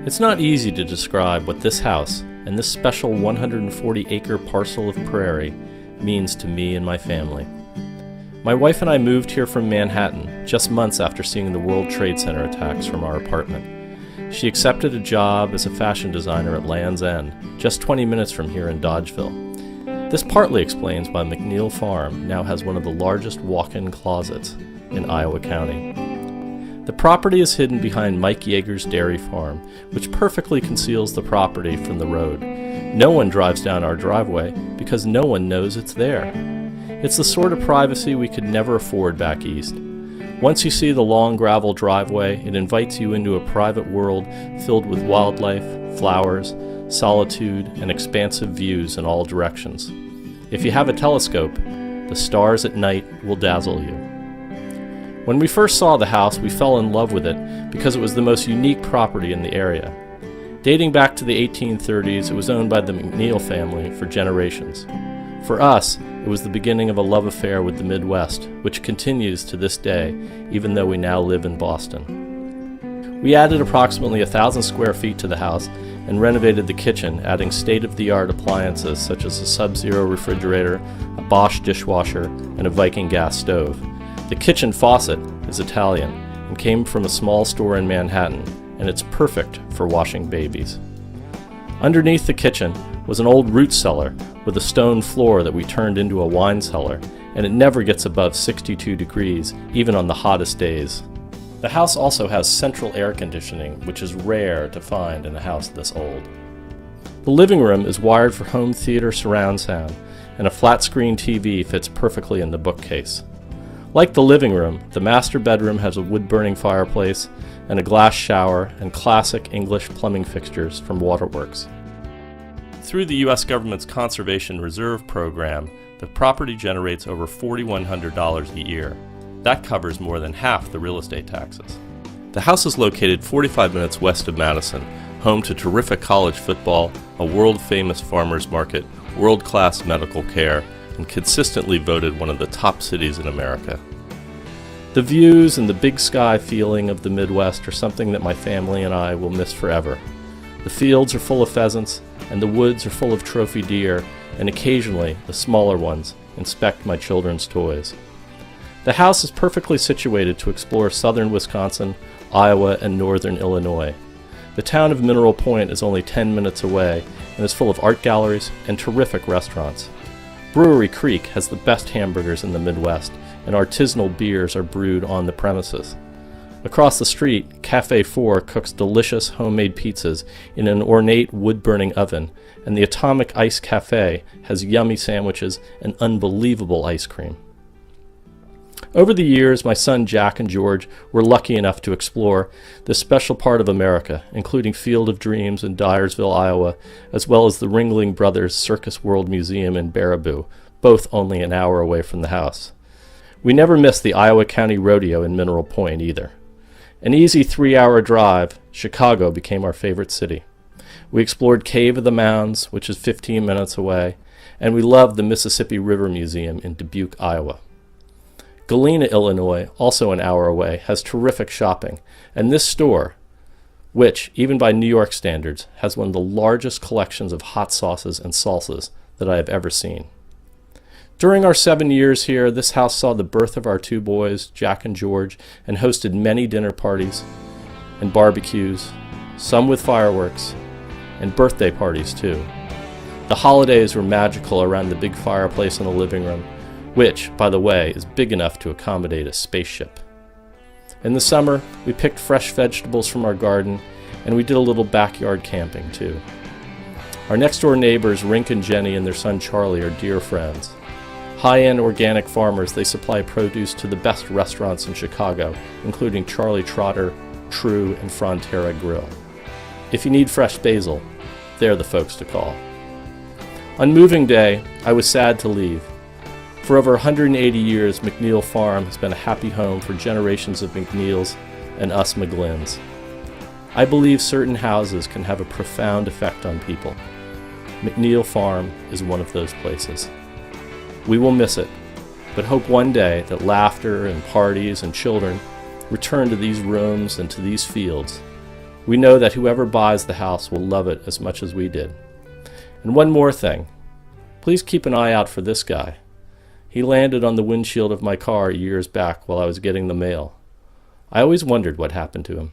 It's not easy to describe what this house and this special 140-acre parcel of prairie means to me and my family. My wife and I moved here from Manhattan just months after seeing the World Trade Center attacks from our apartment. She accepted a job as a fashion designer at Land's End, just 20 minutes from here in Dodgeville. This partly explains why McNeill Farm now has one of the largest walk-in closets in Iowa County. The property is hidden behind Mike Yeager's dairy farm, which perfectly conceals the property from the road. No one drives down our driveway because no one knows it's there. It's the sort of privacy we could never afford back east. Once you see the long gravel driveway, it invites you into a private world filled with wildlife, flowers, solitude, and expansive views in all directions. If you have a telescope, the stars at night will dazzle you. When we first saw the house, we fell in love with it because it was the most unique property in the area. Dating back to the 1830s, it was owned by the McNeill family for generations. For us, it was the beginning of a love affair with the Midwest, which continues to this day, even though we now live in Boston. We added approximately 1,000 square feet to the house and renovated the kitchen, adding state-of-the-art appliances such as a Sub-Zero refrigerator, a Bosch dishwasher, and a Viking gas stove. The kitchen faucet is Italian and came from a small store in Manhattan, and it's perfect for washing babies. Underneath the kitchen was an old root cellar with a stone floor that we turned into a wine cellar, and it never gets above 62 degrees, even on the hottest days. The house also has central air conditioning, which is rare to find in a house this old. The living room is wired for home theater surround sound, and a flat-screen TV fits perfectly in the bookcase. Like the living room, the master bedroom has a wood-burning fireplace and a glass shower and classic English plumbing fixtures from Waterworks. Through the U.S. government's Conservation Reserve Program, the property generates over $4,100 a year. That covers more than half the real estate taxes. The house is located 45 minutes west of Madison, home to terrific college football, a world-famous farmers market, world-class medical care, and consistently voted one of the top cities in America. The views and the big sky feeling of the Midwest are something that my family and I will miss forever. The fields are full of pheasants, and the woods are full of trophy deer, and occasionally the smaller ones inspect my children's toys. The house is perfectly situated to explore southern Wisconsin, Iowa, and northern Illinois. The town of Mineral Point is only 10 minutes away and is full of art galleries and terrific restaurants. Brewery Creek has the best hamburgers in the Midwest, and artisanal beers are brewed on the premises. Across the street, Cafe 4 cooks delicious homemade pizzas in an ornate wood-burning oven, and the Atomic Ice Cafe has yummy sandwiches and unbelievable ice cream. Over the years, my son Jack and George were lucky enough to explore this special part of America, including Field of Dreams in Dyersville, Iowa, as well as the Ringling Brothers Circus World Museum in Baraboo, both only an hour away from the house. We never missed the Iowa County Rodeo in Mineral Point either. An easy 3-hour drive, Chicago became our favorite city. We explored Cave of the Mounds, which is 15 minutes away, and we loved the Mississippi River Museum in Dubuque, Iowa. Galena, Illinois, also an hour away, has terrific shopping, and this store, which, even by New York standards, has one of the largest collections of hot sauces and salsas that I have ever seen. During our 7 years here, this house saw the birth of our 2 boys, Jack and George, and hosted many dinner parties and barbecues, some with fireworks, and birthday parties too. The holidays were magical around the big fireplace in the living room, which, by the way, is big enough to accommodate a spaceship. In the summer, we picked fresh vegetables from our garden, and we did a little backyard camping too. Our next-door neighbors, Rink and Jenny, and their son Charlie are dear friends. High-end organic farmers, they supply produce to the best restaurants in Chicago, including Charlie Trotter, True, and Frontera Grill. If you need fresh basil, they're the folks to call. On moving day, I was sad to leave. For over 180 years, McNeill Farm has been a happy home for generations of McNeills and us McGlyns. I believe certain houses can have a profound effect on people. McNeill Farm is one of those places. We will miss it, but hope one day that laughter and parties and children return to these rooms and to these fields We know that whoever buys the house will love it as much as we did. And one more thing. Please keep an eye out for this guy. He landed on the windshield of my car years back while I was getting the mail. I always wondered what happened to him.